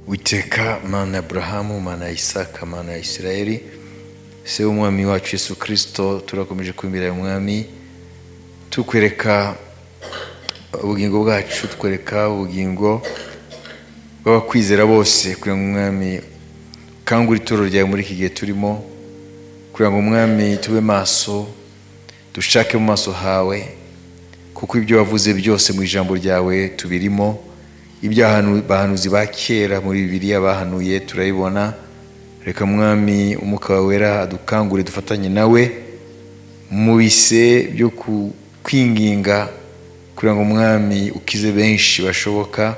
Witeka Mana Abrahamu, Mana Isaka, Mana Israeli, se umwami wacu Yesu Kristo, turakomeje kwimbira umwami, tukwereka ubugingo bwacu, tukwereka ubugingo bw'abakwizera bose, kugira ngo umwami kangura itoro ryawe muri iki gihe turimo, kugira ngo umwami tube maso, dushake mu maso hawe, kuko ibyo wavuze byose mu ijambo ryawe tubirimo. Ibyo bahanuzi ba kera muri Bibiliya bahanuye turabibona. Reka mwami umwuka wawe wera adukangure, dufatanye nawe mu bise byo kwinginga, kugira ngo umwami ukize benshi bashoboka.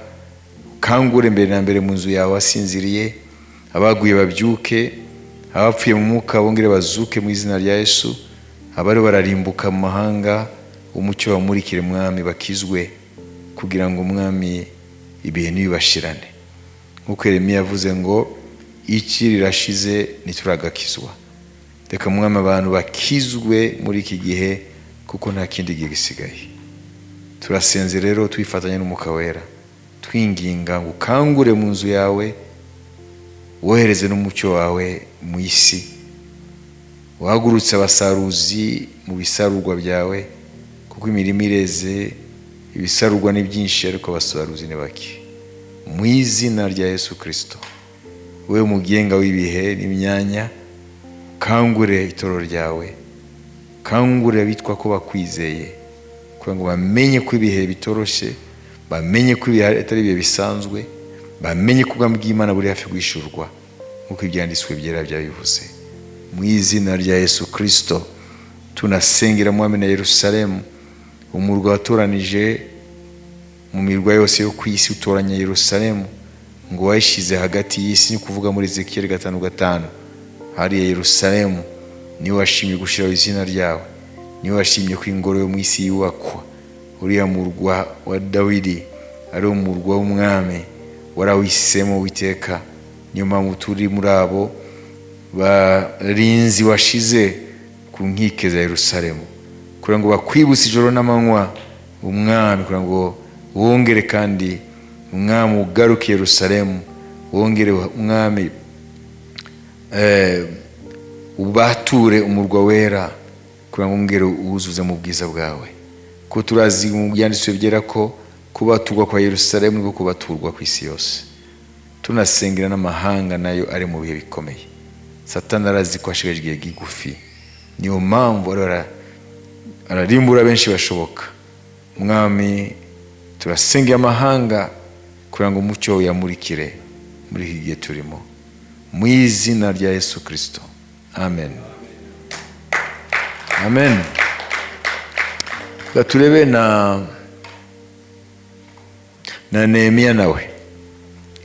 Kangure mbere na mbere mu nzu yawe asinziriye, abaguye babyuke, abapfuye mu mwuka bongere bazuke mu izina rya Yesu. Abari bararimbuka mu mahanga, umucyo wamurikire mwami, bakizwe, kugira ngo umwami ibihe ntibibashirane. Nk'uko Yeremiya yavuze ngo iki rirashize ntituragakizwa. Reka mwami abantu bakizwe muri iki gihe, kuko nta kindi gihe gisigaye. Turasenze rero twifatanya n'umwuka wera, twinginga ngo ukangure mu nzu yawe, wohereze n'umucyo wawe mu isi, wahagurutse abasaruzi mu bisarurwa byawe, kuko imirimo ireze, ibisarurwa ni byinshi ariko abasaruzi ni bake. Mu izina rya Yesu Kristo, wewe mugenga w'ibihe n'imyanya, kangure itoro ryawe, kangure abitwa ko bakwizeye, kugira ngo bamenye ko ibihe bitoroshye, bamenye ko ibihe atari ibihe bisanzwe, bamenye ko ubwami bw'Imana buri hafi guhishurwa, nk'uko ibyanditswe byera byabivuze. Mu izina rya Yesu Kristo tunasengera mwami na Yerusalemu, umurwa watoranije mu mirwa yose yo ku isi, utoranya Yerusalemu ngo wayishize hagati y'isi. Ni kuvuga muri Ezekiel 5:5, hariya Yerusalemu niwe washimye gushiraho izina ryawe, niwe washimye ko ingoro yo mu isi yubakwa. Uriya murwa wa Dawidi ari umurwa w'umwami, warawisemo Uwiteka. Niyo mpamvu turi muri abo barinzi washize ku nkike za Yerusalemu, kugira ngo bakwibutse ijoro n'amanywa umwami, kugira ngo wongere kandi umwami ugaruke Yerusalemu, wongere umwami ubature umurwa wera, kugira ngo wongere uwuzuze mu bwiza bwawe. Ko turazi mu byanditswe byera ko kubaturwa kwa Yerusalemu niko kubaturwa ku isi yose. Tunasengera n'amahanga nayo ari mu bihe bikomeye. Satani arazi ko ashigaje igihe gigufi, niyo mpamvu ararimbura benshi bashoboka. Mwami turasengera amahanga, kugira ngo umucyo uyamurikire muri iki gihe turimo, mu izina rya Yesu Kristo, amen. Amen. Turebe na Nehemiya nawe,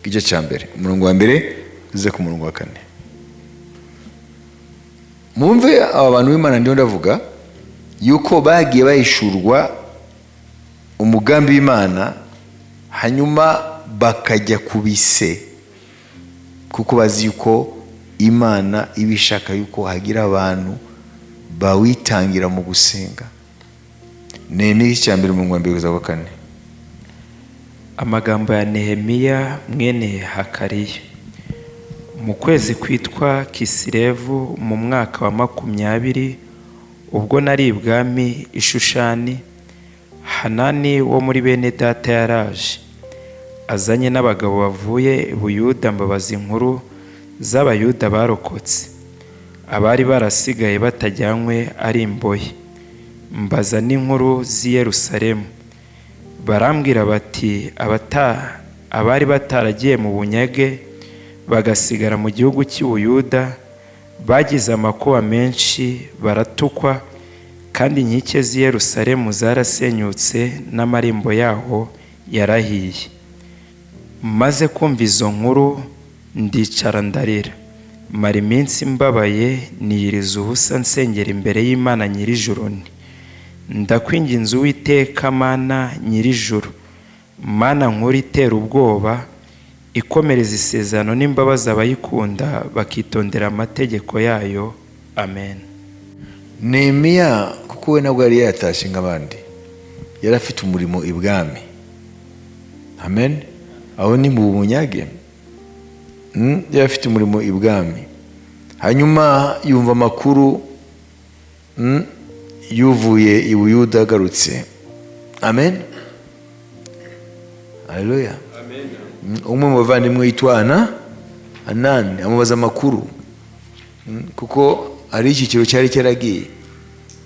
igice cya mbere, umurongo wa mbere uze ku murongo wa 4. Mumve aba bantu b'Imana ndiho ndavuga yuko bagiye bahishurwa umugambi w'Imana, hanyuma bakajya kubise, kuko bazi yuko Imana ibishaka yuko hagira abantu bawitangira mu gusenga. Nehemiya cya mbere umurongo wa mbere uza wa 4. Amagambo ya Nehemiya mwene Hakariya. Mu kwezi kwitwa Kisilevu mu mwaka wa 20, ubwo nari ibwami i Shushani, Hanani wo muri bene data yaraje, azanye n'abagabo bavuye i Buyuda mbabaza inkuru z'Abayuda barokotse, abari barasigaye batajyanywe ari imbohe. Mbaza n'inkuru z'i Yerusalemu. Barambwira bati abari bataragiye mu bunyage bagasigara mu gihugu cy'i Buyuda bagize amakuba menshi, baratukwa, kandi inkike z'i Yerusalemu zarasenyutse n'amarembo yaho yarahiye. Maze kumva izo nkuru ndicara ndarira, mara iminsi mbabaye, niyiriza ubusa nsengera imbere y'Imana Nyir'ijuru nti, ndakwinginze Uwiteka Mana Nyir'ijuru, Mana nkuru itera ubwoba, ikomereza isezerano n'imbabazi abayikunda bakitondera amategeko yayo. Amen. Nehemiya kuko we nabwo yari yatashye nk'abandi, yari afite umurimo ibwami. Amen. Aho ni mu bunyage, yari afite umurimo ibwami. Hanyuma yumva amakuru yuvuye i Buyuda agarutse. Amen. Haleluya. Umwe mu bavandimwe yitwa Anani amubaza amakuru, kuko ari icyiciro cyari cyaragiye,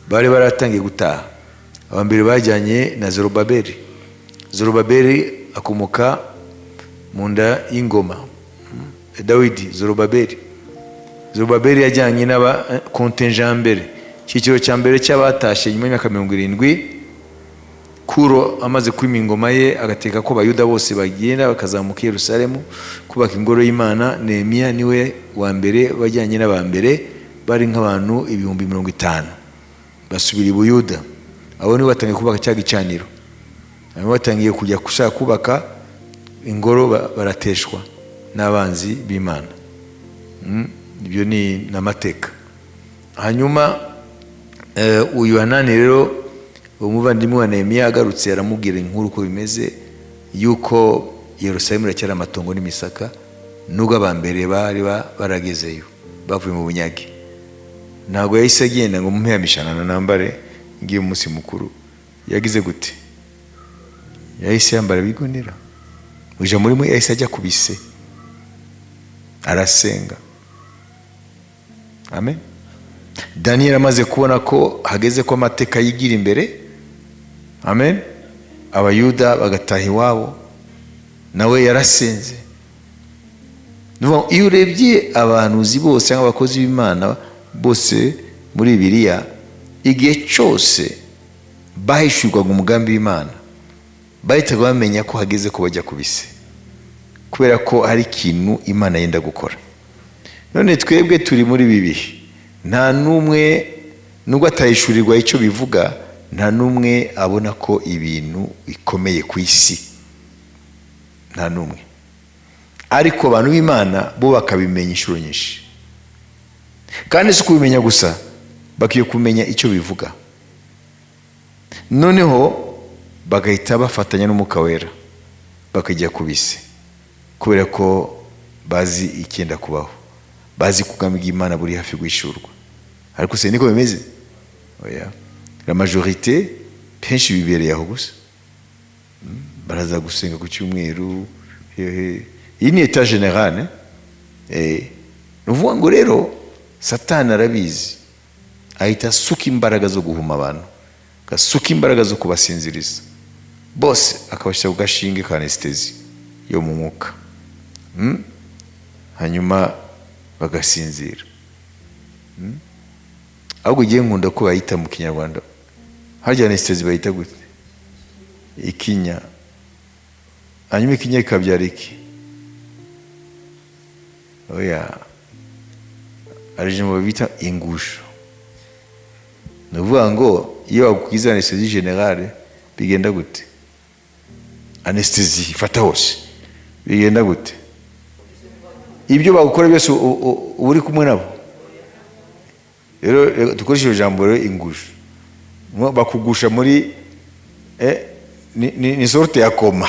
bari baratangiye gutaha. Abambere bajyanye na Zorobabeli. Zorobabeli akomoka mu nda y'ingoma Dawidi. Zorobabeli yajyanye n'aba contingent mbere, icyiciro cya mbere cy'abatashe nyuma y'imyaka 70. Kuro amaze kwima ingoma ye agateka ko Abayuda bose bagenda bakazamuka i Yerusalemu kubaka ingoro y'Imana. Nehemiya niwe wa mbere bajyanye n'abambere, bari nk'abantu 50,000 basubira i Buyuda. Abo nibo batangiye kubaka cya gicaniro. Abo batangiye kujya gushaka kubaka ingoro, barateshwa n'abanzi b'Imana. Ibyo ni n'amateka. Hanyuma uyu Hanani rero, umuvandimwe wa Nehemiya agarutse aramubwira inkuru ko bimeze, yuko Yerusalemu iracyari amatongo n'imisaka, nubwo abambere bari baragezeyo bavuye mu bunyage. Ntabwo yahise agenda ngo mumpeyamishanana nambare ngiye umunsi mukuru. Yagize gute? Yahise yambara bigunira, uje muri mwe, yahise ajya kubise arasenga. Amen. Daniel amaze kubona ko hageze ko amateka yigira imbere, amen, Abayuda bagataha iwabo, nawe yarasenze. Iyo urebye abahanuzi bose cyangwa abakozi b'Imana bose muri Bibiliya, igihe cyose bahishurwaga umugambi w'Imana, bahitaga bamenya ko hageze ko bajya kubise, kubera ko hari ikintu Imana yenda gukora. None twebwe turi muri bibihe, nta numwe, nubwo atahishurirwa icyo bivuga, nta numwe abona ko ibintu bikomeye ku isi, nta numwe. Ariko abantu b'Imana bo bakabimenya inshuro nyinshi, kandi si kubimenya gusa, bakiye kumenya icyo bivuga. Noneho bagahita bafatanya n'Umwuka Wera bakajya kubise, kubera ko bazi icyenda kubaho, bazi kugambi bw'Imana buri hafi guhishurwa. Ariko se niko bimeze? Oya. La majorité penshi bibereye aho gusa, baraza gusenga ku cyumweru. Iyi ni état général. Nuvuga ngo rero Satani arabizi, ahita asuka imbaraga zo guhuma abantu, gasuka imbaraga zo kubasinziriza bose, akabashyira ku gashinge ka anesthesie yo mu mwuka, hanyuma bagasinzira. Ahubwo ugiye nkunda ko bayita mu Kinyarwanda, harya anesthesie bayita gute? Ikinya. Hanyuma ikinya ikabyara iki? Oya, ari ijambo bita ingusho. Nuvuga ngo iyo bakwiza anesthesie générale bigenda gute? Anesthesie ifata hose bigenda gute? Ibyo bagukora byose uri kumwe nabo. Rero dukoresheje ijambo rero ingusho, bakugusha muri ni sorte ya koma.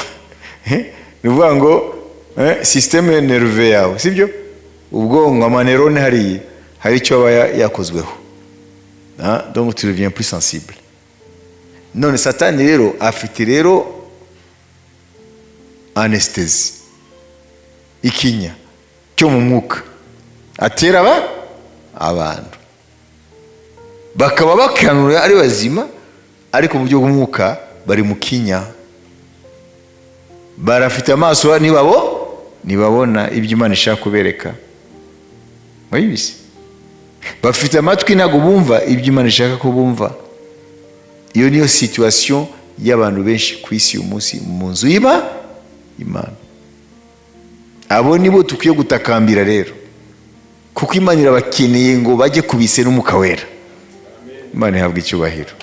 Nuvuga ngo système nerveux yawe, sibyo? Ubwonko, amanerone hari icyo aba yakozweho, donc tu deviens plus sensible. None Satani rero afite rero anesthesie, ikinya cyo mu mwuka, atera abantu bakaba bakanura ari bazima, ariko mu buryo bw'umwuka bari mu kinya. Barafite amaso nibabona ibyo Imana ishaka kubereka, mwabizi. Bafite amatwi ntabwo bumva ibyo Imana ishaka ko bumva. Iyo niyo situation y'abantu benshi ku isi uyu munsi mu nzu y'Imana. Abo nibo tukwiye gutakambira rero, kuko Imana irabakeneye ngo bajye kubise n'Umwuka Wera. Imana ihabwa icyubahiro.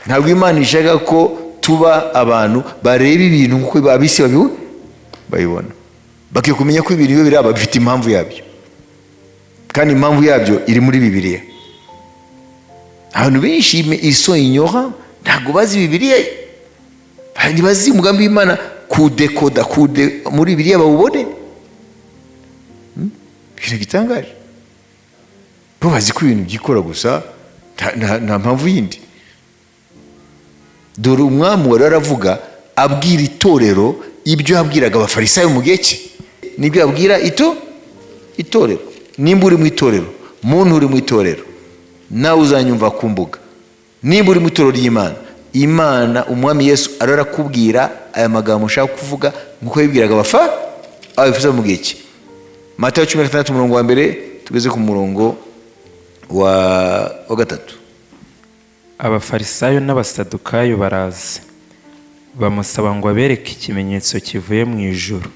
Ntabwo Imana ishaka ko tuba abantu bareba ibintu nk'uko abisi babibona. Bakiye kumenya ko ibintu biraba bifite impamvu yabyo, kandi impamvu yabyo iri muri Bibiliya. Abantu benshi ils sont ignorants, ntabwo bazi Bibiliya, ntibazi umugambi w'Imana kudekoda muri biriya bawubone. Ibintu gitangaje. Bo bazi ko ibintu byikora gusa, nta mpamvu yindi. Dore umwami wari aravuga abwira itorero ibyo yabwiraga abafarisayo mu gihe cye, nibyo yabwira itorero. Nimba uri mu itorero, muntu uri mu itorero, nawe uzanyumva ku mbuga, nimba uri mu itorero ry'Imana, Imana umwami Yesu ararakubwira aya magambo ushaka kuvuga nkuko yabwiraga abafarisayo mu gihe cye. Matayo 16 umurongo wa mbere tugeze ku murongo wa 3. Abafarisayo n'abasadukayo baraza bamusaba ngo abereke ikimenyetso kivuye mu ijuru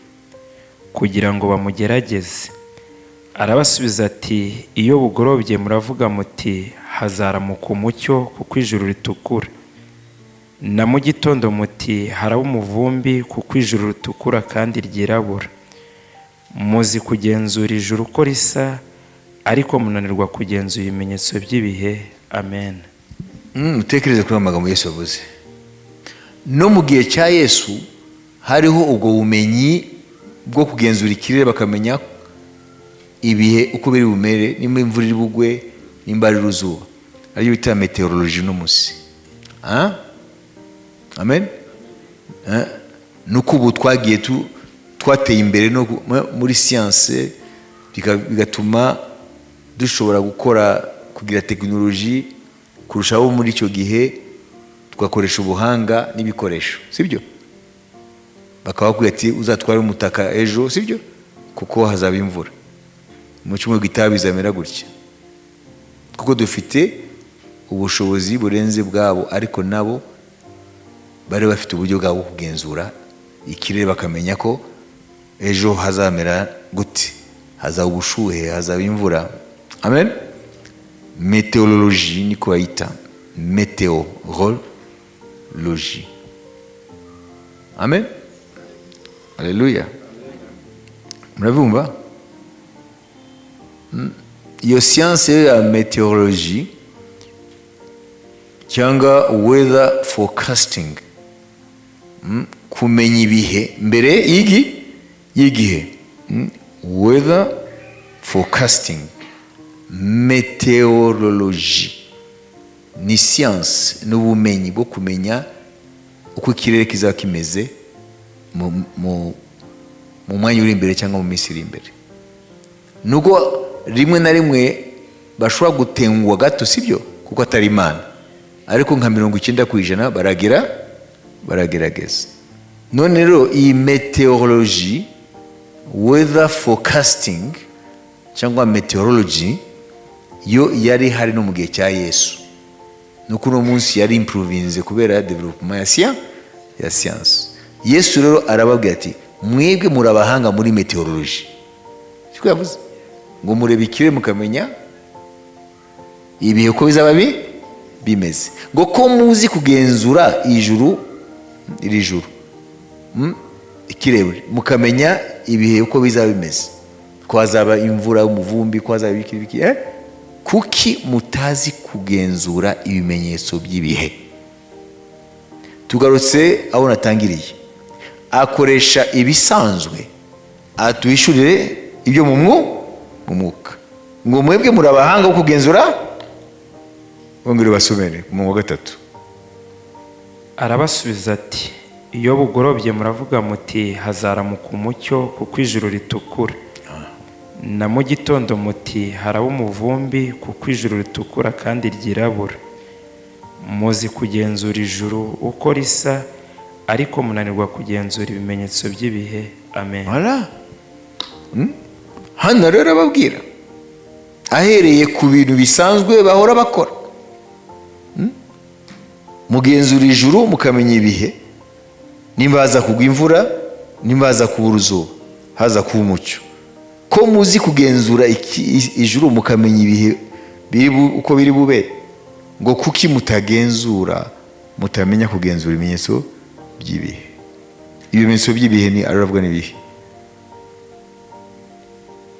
kugira ngo bamugerageze. Arabasubiza ati, iyo bugorobye muravuga muti hazaramuka umucyo kuko ijuru ritukura, na mu gitondo muti haraba umuvumbi kuko ijuru ritukura kandi ryirabura. Muzi kugenzura ijuru uko risa, ariko munanirwa kugenzura ibimenyetso by'ibihe. Amen. Utekereze kuri amagambo Yesu yavuze. No mu gihe cya Yesu hariho ubwo bumenyi bwo kugenzura ikirere, bakamenya ibihe uko biri bumere, nimba imvura iri bugwe, nimba ari uruzuba, ariyo bita meteorology no musi. Amen. Nuko ubu twateye imbere no muri science, bigatuma dushobora kugira tekinoloji kurushaho muri icyo gihe, tugakoresha ubuhanga n'ibikoresho, sibyo? Bakaba bakubwira ati uzatware umutaka ejo, sibyo? Kuko hazaba imvura. Mu cyumweru gitaha bizamera gutya. Kuko dufite ubushobozi burenze bwabo, ariko nabo bari bafite uburyo bwabo kugenzura ikirere, bakamenya ko ejo hazamera gute, hazaba ubushuhe, hazaba imvura. Amen. Meteorology niko bayita, meteorology. Amen. Haleluya. Murabumva? Iyo science ya meteorology cyangwa weather forecasting, kumenya ibihe mbere y'igihe, weather forecasting, meteorology ni science n'ubumenyi bwo kumenya uko ikirere kizaba kimeze mu mwanya uri imbere cyangwa mu minsi iri imbere. Nubwo rimwe na rimwe bashobora gutengwa gato, sibyo? Kuko atari Imana, ariko nka 90% baragerageza. None rero iyi meteorology, weather forecasting cyangwa meteorology, yo yari hari no mu gihe cya Yesu. Nuko uno munsi yari improvinze kubera development ya science. Yesu rero arababwira ati, mwebwe murabahanga muri meteorology. Siko yavuze ngo murebe ikirere mukamenya ibihe uko bizaba bimeze. Ngo ko muzi kugenzura iri juru, ikirere, mukamenya ibihe uko bizaba bimeze, ko hazaba imvura, umuvumbi, ko hazaba ibiki, kuki mutazi kugenzura ibimenyetso by'ibihe? Tugarutse aho natangiriye, akoresha ibisanzwe atuhishurire ibyo mu mwuka. Ngo mwebwe murabahanga wo kugenzura, bongere basomere mu 3. Arabasubiza ati, iyo bugorobye muravuga muti hazaramuka umucyo kuko ijuru ritukura, na mu gitondo muti haraba umuvumbi kuko ijuru ritukura kandi ryirabura. Muzi kugenzura ijuru uko risa, ariko munanirwa kugenzura ibimenyetso by'ibihe. Amen. Hano rero ababwira ahereye ku bintu bisanzwe bahora bakora. Mugenzura ijuru mukamenya ibihe, nimba haza kugwa imvura, nimba haza kuba uruzuba, haza kuba umucyo. Ko muzi kugenzura ijuru mukamenya ibihe uko biri bube, ngo kuki mutagenzura, mutamenya kugenzura ibimenyetso by'ibihe? Ibimenyetso by'ibihe ni aravuga n'ibihe,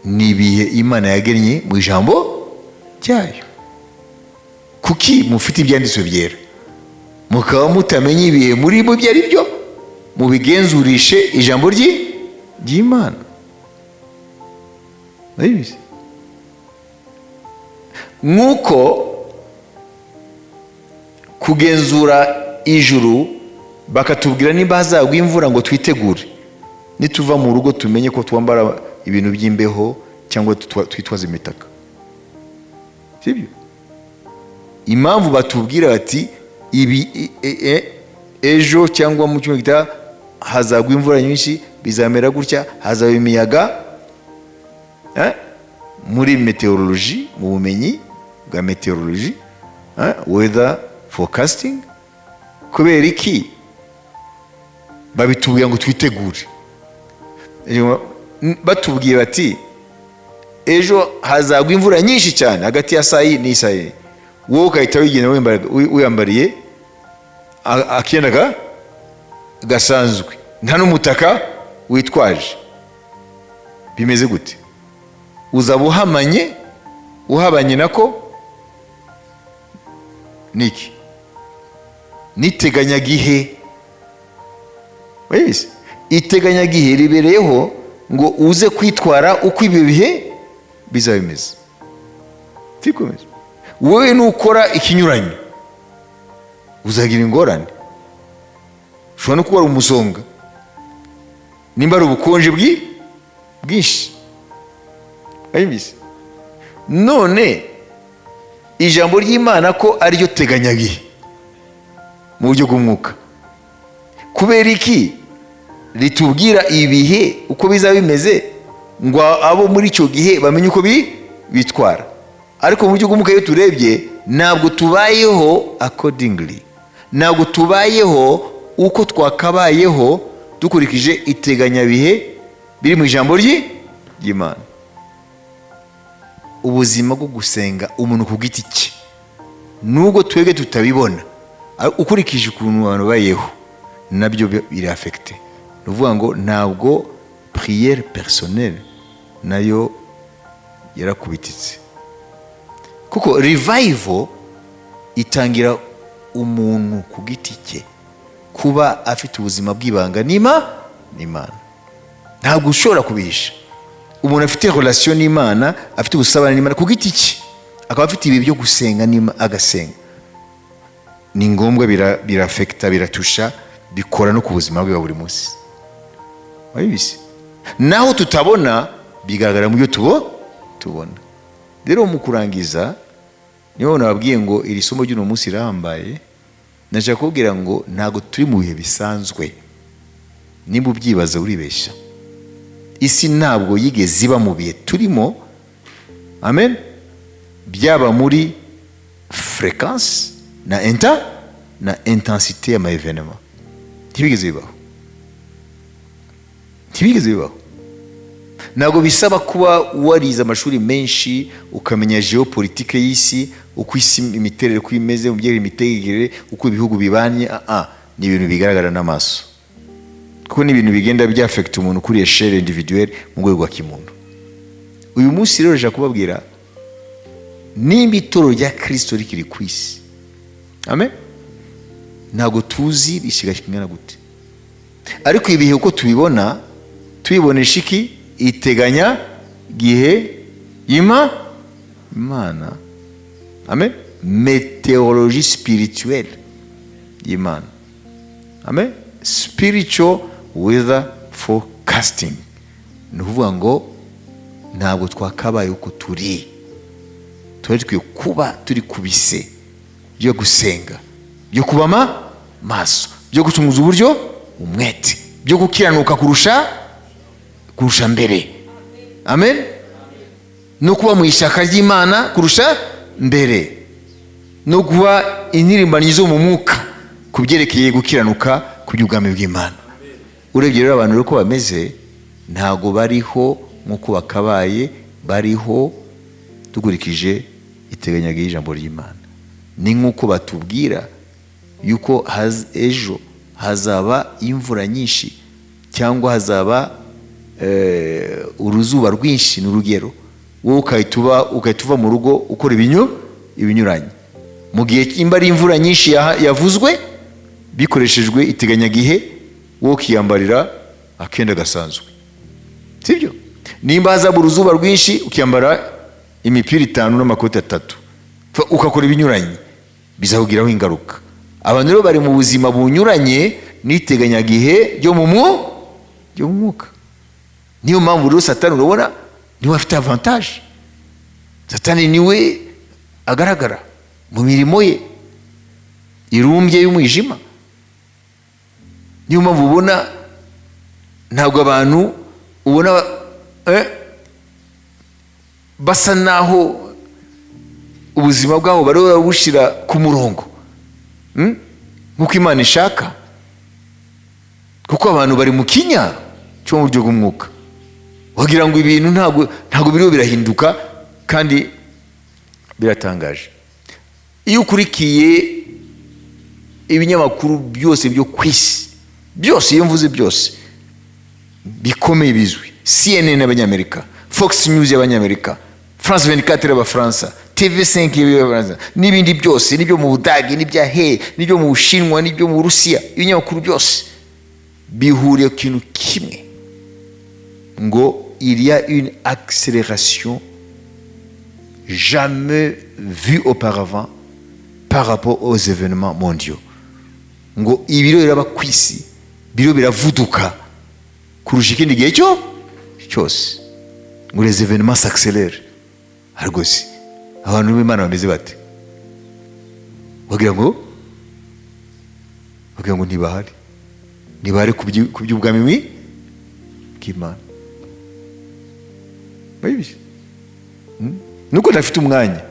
ni ibihe Imana yagennye mu ijambo ryayo. Kuki mufite ibyanditswe byera mukaba mutamenya ibihe muri bo byari byo mubigenzurishe ijambo ry'Imana. Nabizi nk'uko kugenzura ijuru bakatubwira niba hazagwa imvura ngo twitegure, nituva mu rugo tumenye ko twambara ibintu by'imbeho cyangwa twitwaza imitaka, sibyo? Impamvu batubwira bati ibi ejo cyangwa mu cyumweru gitaha hazagwa imvura nyinshi, bizamera gutya, hazaba imiyaga, muri meteorology, mu bumenyi bwa meteorology, weather forecasting. Kubera iki babitubwira ngo twitegure? Batubwiye bati ejo hazagwa imvura nyinshi cyane hagati ya saa yine n'isaa yine, wowe ukahita wigenda wiyambariye akenda gasanzwe, nta n'umutaka witwaje. Bimeze gute? Uzaba uhabanye nako niki? Niteganyagihe. Wese iteganyagihe ribereyeho ngo uze kwitwara uko ibi bihe bizaba bimeze. Tikomeze wowe nukora ikinyuranye uzagira ingorane. Ushobora no kuba umusonga, nimba ari ubukonje bwinshi. Ayibise none ijambo ry'Imana ko ariryo teganyagihe mu buryo bw'umwuka, kubera iki ritubwira ibihe uko bizaba bimeze ngo abo muri icyo gihe bamenye uko bitwara? Ariko mu buryo bw'umwuka iyo turebye ntabwo tubayeho accordingly, ntabwo tubayeho uko twakabayeho dukurikije iteganyabihe biri mu ijambo ry'Imana. Ubuzima bwo gusenga umuntu ku giti cye, nubwo twebwe tutabibona, ukurikije ukuntu abantu bayeho, nabyo biri affecté. Nuvuga ngo ntabwo prière personnelle nayo yarakubititse, kuko revival itangira umuntu ku giti cye kuba afite ubuzima bw'ibanga n'Imana. Ntabwo ushobora kubihisha. Umuntu afite relation n'Imana, afite ubusabane n'Imana ku giti cye, akaba afite ibi byo gusenga agasenga, ni ngombwa, birafekta, biratusha, bikora no ku buzima bwe bwa buri munsi. Wabibise naho tutabona bigaragara mu byo tubona. Rero mu kurangiza niho nababwiye ngo iri somo ry'uno munsi rirambaye. Nashaka kubwira ngo ntago turi mu bihe bisanzwe. Nimba ubyibaza uribeshya. Isi ntabwo yigeze iba mu bihe turimo, amen, byaba muri fréquence na intensité y'ama événement. Ntibigeze bibaho. Ntabwo bisaba kuba warize amashuri menshi ukamenya geopolitique y'isi, uko isi imiterere uko imeze, mu byerekeye imitegekere, uko ibihugu bibanye. Ni ibintu bigaragara n'amaso, kuko ni ibintu bigenda byafekta umuntu kuri échelle individuelle mu rwego rwa kimuntu. Uyu munsi rero nje kubabwira nimba itorero rya Kristo rikiri ku isi, amen, ntabwo tuzi rishigashingana gute, ariko ibihe uko tubibonesha iki? Iteganya gihe y'Imana, amen, météorologie spirituelle y'Imana, amen, spiritual weather forecasting. Ni ukuvuga ngo ntabwo twakabaye uko turi tukwiye kuba turi kubise byo gusenga, byo kuba maso, byo gucunguza uburyo umwete, byo gukiranuka kurusha mbere, amen, no kuba mu ishyaka ry'Imana kurusha mbere, no kuba intirimbanye zo mu mwuka ku byerekeye gukiranuka ku by'ubwami bw'Imana. Urebye rero abantu uko bameze ntago bariho nk'uko bakabaye bariho dukurikije iteganyagihe y'ijambo ry'Imana. Ni nk'uko batubwira yuko ejo hazaba imvura nyinshi cyangwa hazaba uruzuba rwinshi n'urugero, wowe ukahita uva mu rugo ukora ibinyuranye, mu gihe imba ari imvura nyinshi yavuzwe bikoreshejwe iteganyagihe wo ukiyambarira akenda gasanzwe, sibyo? Nimba hazabura uruzuba rwinshi ukiyambara imipira 5 n'amakoti 3 ukakora ibinyuranye, bizahugiraho ingaruka. Abantu rero bari mu buzima bunyuranye n'iteganyagihe ryo mu mwuka. Niyo mpamvu rero Satani urabona niwe afite avantage. Satani niwe agaragara mu mirimo ye irumbye y'umwijima. Niyo mpamvu ubona ntabwo abantu ubona basa naho ubuzima bwabo bari babushira ku murongo nk'uko Imana ishaka, kuko abantu bari mu kinya cyo mu buryo bw'umwuka, wagira ngo ibintu ntabwo biriho birahinduka kandi biratangaje. Iyo ukurikiye ibinyamakuru byose byo kwisi byose, iyo mvuze byose bikomeye bizwi, CNN y'Abanyamerika, Fox News y'Abanyamerika, France 24 y'Abafaransa, TV5 y'Abafaransa, n'ibindi byose, n'ibyo mu Budage, n'ibya n'ibyo mu Bushinwa, n'ibyo mu Rusiya, ibinyamakuru byose bihuriye ku kintu kimwe, ngo il y a une accélération jamais vue auparavant par rapport aux événements mondiaux. Ngo ibiro biraba kwisi, biro biravuduka kurusha ikindi gihe cyose. Ngo les événements s'accélèrent. Argose abantu b'Imana bameze bate? Wagira ngo ntibahari ku by'ubwami bw'Imana. Bayibishi nuko ntafite umwanya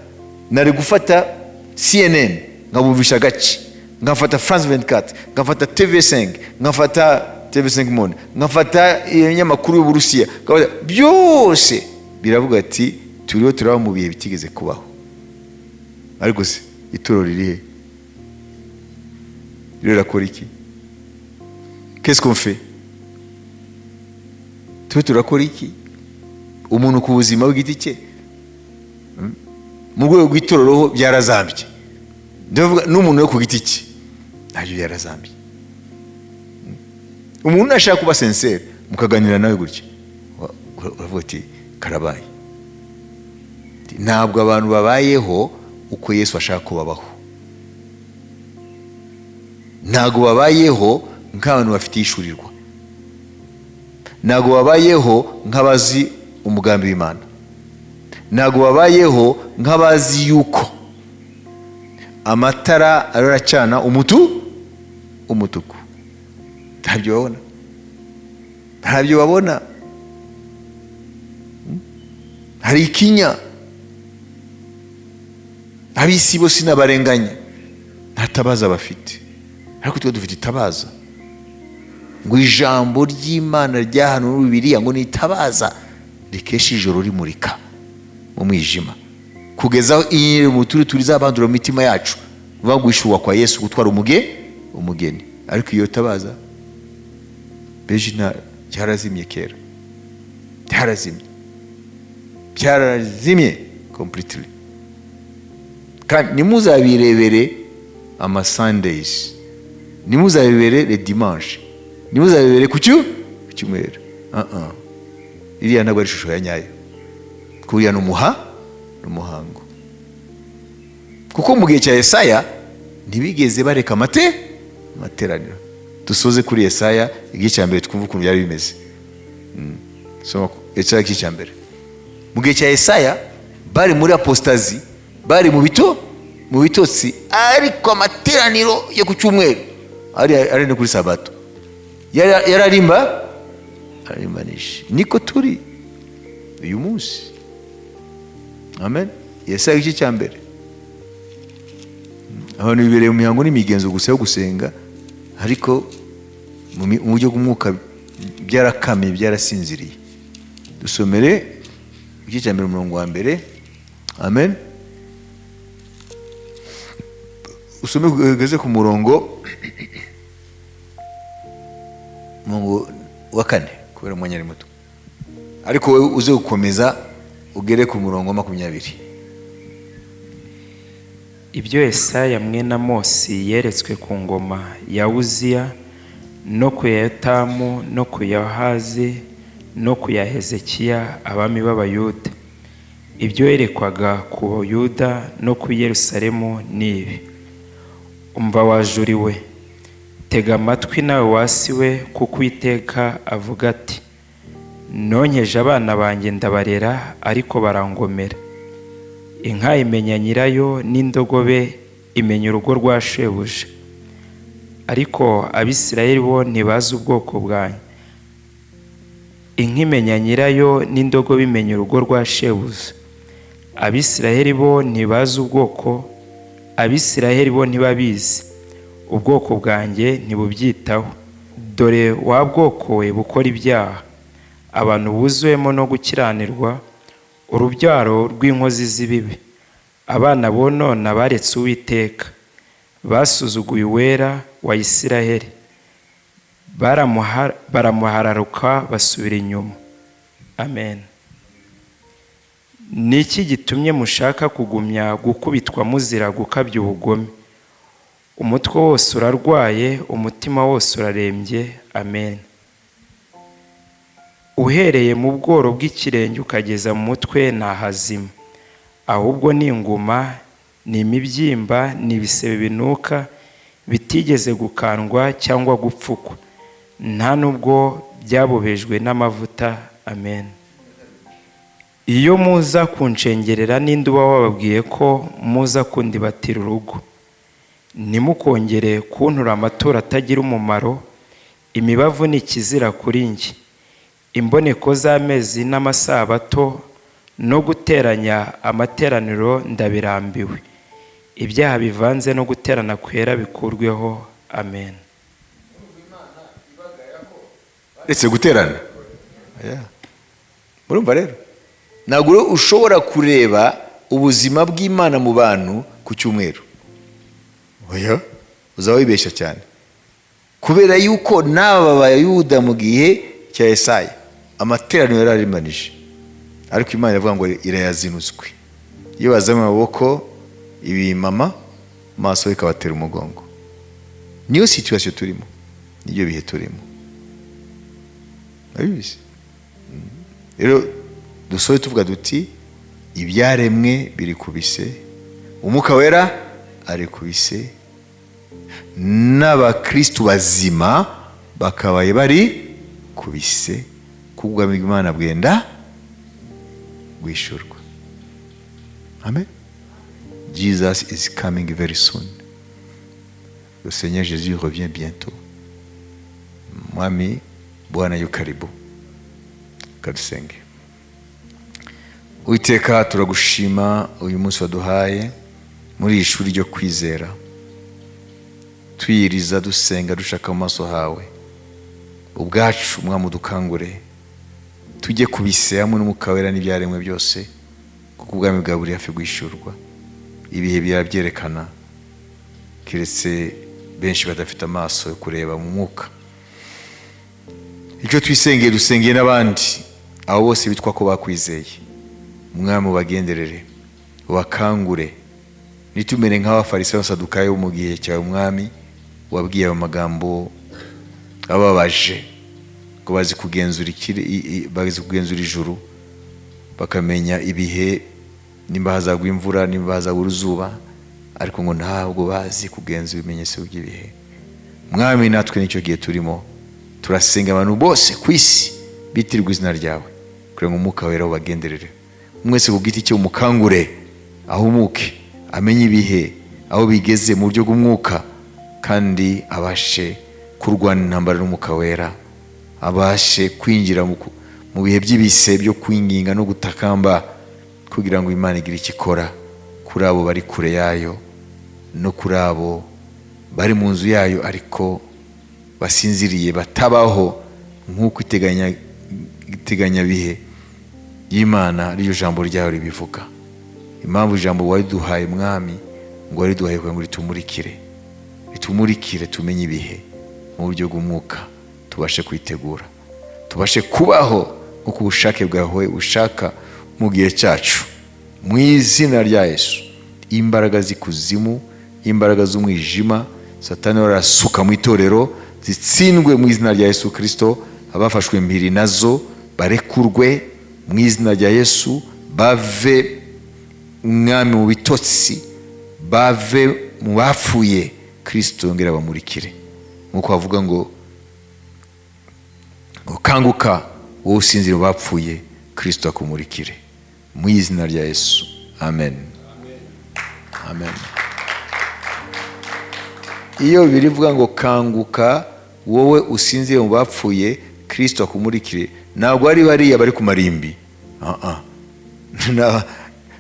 nari gufata CNN nkabumvisha gace, ngafata France 24, ngafata TV5, ngafata TV5 Monde, ngafata ibinyamakuru y'Uburusiya, byose biravuga ati turiho turaba mu bihe bitigeze kubaho. Ariko se itoro ririhe? Rirakora iki? Qu'est-ce qu'on fait? Turakora iki? Umuntu ku buzima bw'igiti cye mu rwego rw'itorero byarazambye, ndavuga n'umuntu wo ku giti cye ntabyo byarazambye. Umuntu ashaka kuba sincere mukaganira nawe gutya, uravuga ati karabaye. Ntabwo abantu babayeho uko Yesu ashaka ko babaho, ntabwo babayeho nk'abantu bafite ishurirwa, ntabwo babayeho nk'abazi umugambi w'Imana, ntabwo babayeho nk'abazi yuko amatara aracana umutuku. Ntabyo babona. Hari ikinya, ab'isi bose n'abarenganya, nta tabaza bafite. Ariko twe dufite itabaza, ngo ijambo ry'Imana ryahanuwe muri Bibiliya ngo ni itabaza rikesha ijoro rimurika mu mwijima, kugeza aho inyenyeri mu turuturi zabandura mu mitima yacu, bagwishurwa kwa Yesu gutwara umugeni. Ariko iyo tabaza bejina cyarazimye kera, cyarazimye completely. Kandi nimuzabirebere ama Sundays, nimuzabirebere le dimanche, nimuzabirebere ku cyumweru. Iriya ntabwo ari ishusho ya nyayo, kuriya n'umuhango. Kuko mu gihe cya Yesaya ntibigeze bareka materaniro. Dusoze kuri Yesaya igihe cya mbere twumva ukuntu byari bimeze. Soma Yesaya igihe cya mbere. Mu gihe cya Yesaya bari muri apostazi, bari mu bitotsi, ariko amateraniro yo ku cyumweru ari no kuri Sabato arimbanisha. Niko turi uyu munsi. Amen. Yesaya igice cya mbere, abantu bibereye mu mihango n'imigenzo gusa yo gusenga, ariko mu buryo bw'umwuka byarakamye, byarasinziriye. Dusomere igice cya mbere umurongo wa mbere. Amen. Usome ugeze ku murongo wa 4 kubera umwanya ari muto, ariko wowe uze gukomeza ugere ku murongo wa 20. Ibyo Yesaya mwene Amosi yeretswe ku ngoma ya Uziya no ku ya Yotamu no ku ya Ahazi no ku ya Hezekiya abami b'Abayuda. Ibyo yerekwaga ku Bayuda no ku Yerusalemu nibi: umva wajuriwe, tega amatwi nawe wasiwe, kuko Uwiteka avuga ati, nonkeje abana banjye ndabarera, ariko barangomera. Inka imenya nyirayo, n'indogobe imenya urugo rwa shebuja, ariko Abisirayeli bo ntibazi ubwoko bwanjye. Inka imenya nyirayo, n'indogobe imenya urugo rwa shebuja, Abisirayeli bo ntibazi ubwoko, Abisirayeli bo ntibabizi, ubwoko bwanjye ntibubyitaho. Dore wa bwoko we bukora ibyaha, abantu buzuwemo no gukiranirwa, urubyaro rw'inkozi z'ibibi. Abana bonona baretse Uwiteka, basuzuguye Uwera wa Isirayeli, baramuhararuka basubira inyuma. Amen. Ni iki gitumye mushaka kugumya gukubitwa muzira gukabya ubugome? Umutwe wose urarwaye, umutima wose urarembye. Amen. Uhereye mu bworo bw'ikirenge ukageza mu mutwe nta hazima, ahubwo ni inguma, ni imibyimba, ni ibisebe binuka, bitigeze gukandwa cyangwa gupfukwa, nta nubwo byabobejwe n'amavuta. Amen. Iyo muza kunshengerera, ninde uba wababwiye ko muza kundibatira urugo? Nimukongere kuntura amaturo atagira umumaro. Imibavu ni ikizira kuri njye, imboneko z'amezi n'amasabato no guteranya amateraniro ndabirambiwe. Ibyaha bivanze no guterana kwera bikurweho. Amen. Ese guterana, murumva rero, ntabwo ushobora kureba ubuzima bw'Imana mu bantu ku cyumweru. Oya, uzaba wibeshya cyane, kubera yuko n'aba Bayuda mu gihe cya Yesaya amateraniro yararimanije, ariko Imana iravuga ngo irayazinuzwe. Iyo bazamuye amaboko, ibimama maso bikabatera umugongo. Niyo situation turimo, niyo bihe turimo. Abizi rero dusoje tuvuga duti ibyaremwe biri kubise, Umwuka Wera ari kubise, n'abakristu bazima bakabaye bari kubise, kubw'ubwami bw'Imana bwenda gwishurwa. Amen. Jesus is coming very soon. Le Seigneur Jésus revient bientôt. Mwami Bwana yu karibu. Kadusenge. Uwiteka, turagushima uyu munsi waduhaye muri iri shuri ryo kwizera, twiyiriza dusenga dushaka mu maso hawe. Ubwacu Mwami udukangure, tujye kubise hamwe n'Umwuka Wera n'ibyaremwe byose, kuko ubwami bwawe buri hafi gwishurwa. Ibihe birabyerekana, keretse benshi badafite amaso yo kureba mu mwuka. Icyo twisengeye, dusengeye n'abandi abo bose bitwa ko bakwizeye. Mwami ubagenderere, ubakangure, nitumere nk'Abafarisayo n'Abasadukayo mu gihe cyawe Mwami, wabwiye ayo magambo ababaje ngo bazi kugenzura ijuru, bakamenya ibihe, nimba hazagwa imvura, nimba hazagwa uruzuba, ariko ngo ntabwo bazi kugenzura ibimenyetso by'ibihe. Mwami, natwe nicyo gihe turimo, turasenga abantu bose ku isi bitirwa izina ryawe, kugira ngo Umwuka Wera ubagenderere. Mwese ku giti cye umukangure, ahumuke, amenye ibihe aho bigeze mu buryo bw'umwuka, kandi abashe kurwana intambara n'Umwuka Wera, abashe kwinjira mu bihe by'ibise byo kwinginga no gutakamba, kugira ngo Imana igire icyo ikora kuri abo bari kure yayo no kuri abo bari mu nzu yayo ariko basinziriye, batabaho nk'uko iteganya bihe y'Imana ariyo jambo ryayo ribivuga. Impamvu ijambo wariduhaye Mwami, ngo wariduhaye kugira ngo ritumurikire tumenye ibihe mu buryo bw'umwuka, tubashe kwitegura, tubashe kubaho nk'uko ubushake bwawe ushaka mu gihe cyacu. Mu izina rya Yesu, imbaraga z'ikuzimu, imbaraga z'umwijima Satani arasuka mu itorero zitsindwe mu izina rya Yesu Kristo. Abafashwe mpiri nazo barekurwe mu izina rya Yesu, bave mwami mu bitotsi, bave mu bapfuye, Kristo yongera bamurikire. Nkuko bavuga ngo kanguka wowe usinzira mu bapfuye, Kristo akumurikire mu izina rya Yesu. Amen. Amen. Iyo birivuga ngo kanguka wowe usinzire mu bapfuye, Kristo akumurikire, ntabwo ari bariya bari ku marimbi.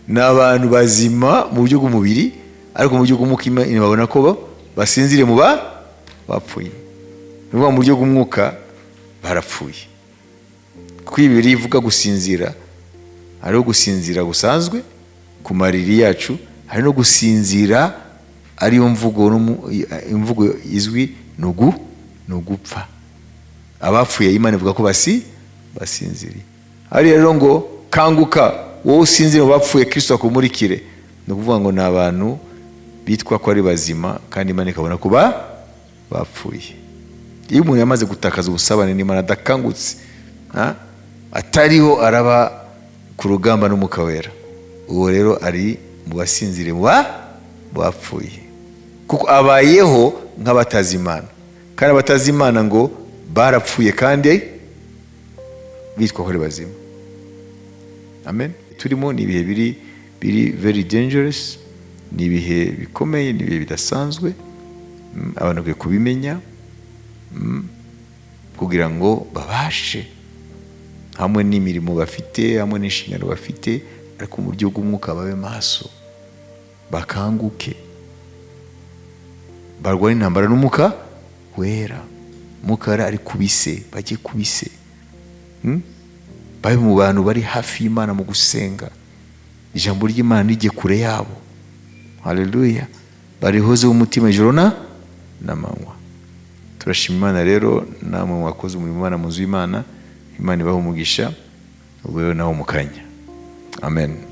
Ni abantu bazima mu buryo bw'umubiri, ariko mu buryo bw'umwuka babona ko basinzire mu bapfuye. Ni mu buryo bw'umwuka barapfuye. Kuko Bibiliya ivuga gusinzira, hariho gusinzira gusanzwe ku mariri yacu, hari no gusinzira ariyo imvugo izwi ni ugupfa. Abapfuye Imana ivuga ko basinziriye. Ari rero ngo kanguka wowe usinzire mu bapfuye, Kristo akumurikire, ni ukuvuga ngo ni abantu bitwa ko ari bazima kandi Imana ikabona ko bapfuye. Iyo umuntu yamaze gutakaza ubusabane n'Imana, adakangutse, atariho araba ku rugamba n'Umwuka Wera, uwo rero ari mu basinzire mu bapfuye, kuko abayeho nk'abatazi Imana. Kandi abatazi Imana ngo barapfuye kandi bitwa ko ari bazima. Amen. Turimo ni ibihe biri very dangerous, ni ibihe bikomeye, ni ibihe bidasanzwe. Abantu bakwiye kubimenya kugira ngo babashe, hamwe n'imirimo bafite, hamwe n'inshingano bafite, ariko mu buryo bw'umwuka babe maso, bakanguke, barwane intambara n'Umwuka Wera. Umwuka Wera ari kubise, bajye kubise, babe mu bantu bari hafi y'Imana mu gusenga, ijambo ry'Imana rijye kure yabo. Haleluya. Barihozeho umutima ijoro n'amanywa. Turashima Imana rero, namwe mwakoze umurimo w'Imana mu nzu y'Imana, Imana ibahe umugisha, ubwo naho mu kanya. Amen.